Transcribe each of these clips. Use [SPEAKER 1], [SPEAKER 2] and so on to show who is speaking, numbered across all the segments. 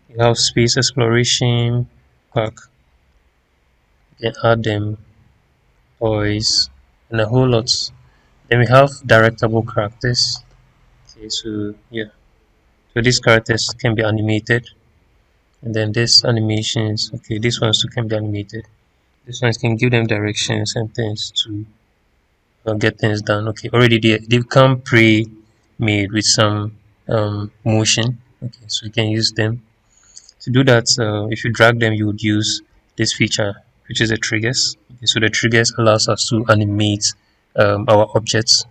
[SPEAKER 1] You have space exploration pack. You can add them, toys, and a whole lot. Then we have directable characters. Okay, so yeah, so these characters can be animated, and then these animations. Okay, these ones too can be animated. These ones can give them directions and things to get things done. Okay, already they come pre-made with some motion. Okay, so you can use them. To do that, if you drag them, you would use this feature, which is the triggers. Okay, so the triggers allows us to animate our objects.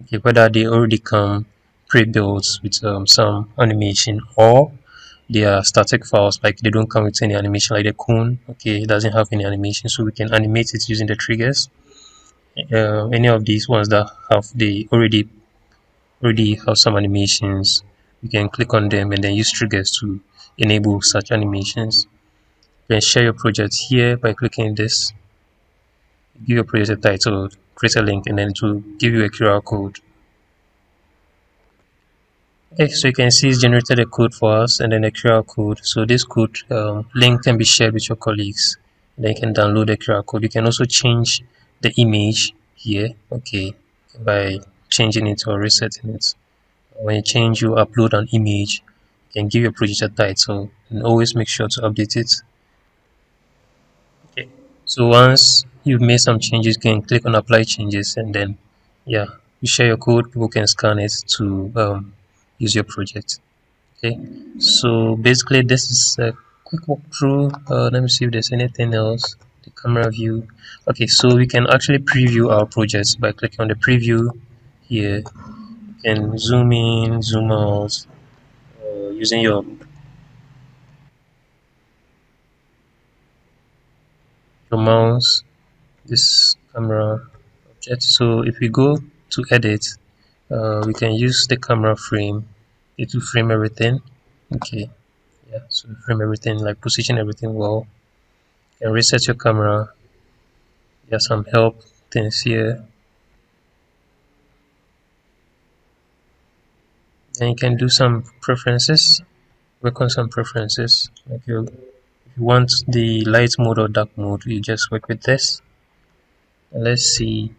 [SPEAKER 1] Okay, whether they already come pre-built with some animation, or they are static files, like they don't come with any animation, like the cone. Okay, it doesn't have any animation, so we can animate it using the triggers. Any of these ones that have the already have some animations, you can click on them and then use triggers to enable such animations. You can share your project here by clicking this, give your project a title, create a link, and then to give you a QR code. Okay, so you can see it's generated a code for us and then a QR code. So this code link can be shared with your colleagues. Then you can download the QR code. You can also change the image here, okay, by changing it or resetting it. When you change, you upload an image, you can give your project a title, and always make sure to update it. Okay. So once you've made some changes, you can click on apply changes, and then yeah, you share your code. People can scan it to use your project. Okay. So basically, this is a quick walkthrough. Let me see if there's anything else. The camera view. Okay, so we can actually preview our projects by clicking on the preview here. You can zoom in, zoom out, using your mouse, this camera object. So if we go to edit, we can use the camera frame it to frame everything. Okay, yeah, so frame everything, like position everything well. You can reset your camera. There's some help things here. And you can do some preferences, work on some preferences. Like if you want the light mode or dark mode, you just work with this. And let's see.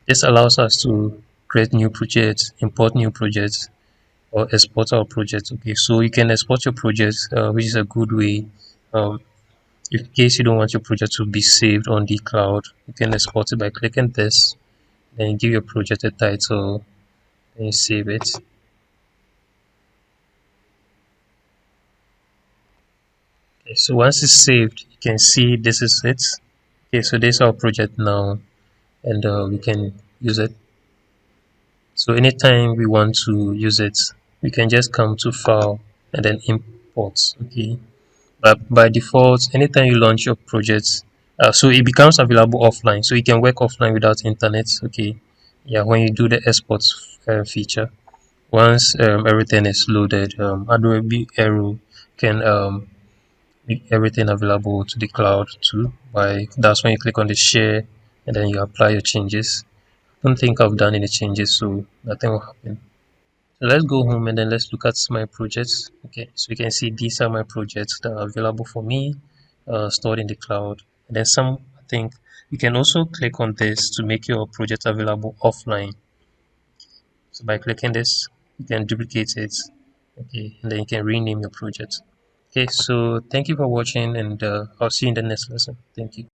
[SPEAKER 1] This allows us to create new projects, import new projects, or export our project. Okay, so you can export your project, which is a good way. Um, in case you don't want your project to be saved on the cloud, you can export it by clicking this, then give your project a title, then you save it. Okay, so once it's saved, you can see this is it. Okay, so this is our project now, and we can use it. So anytime we want to use it, we can just come to File and then Import. Okay, but by default, anytime you launch your project, so it becomes available offline, so you can work offline without internet. Okay, yeah, when you do the export feature, once everything is loaded, Adobe Aero can make everything available to the cloud too. By that's when you click on the share and then you apply your changes. I don't think I've done any changes, so nothing will happen. So let's go home and then let's look at my projects. Okay, so you can see these are my projects that are available for me, stored in the cloud. And then some, I think you can also click on this to make your project available offline. So by clicking this, you can duplicate it. Okay, and then you can rename your project. Okay, so thank you for watching, and I'll see you in the next lesson. Thank you.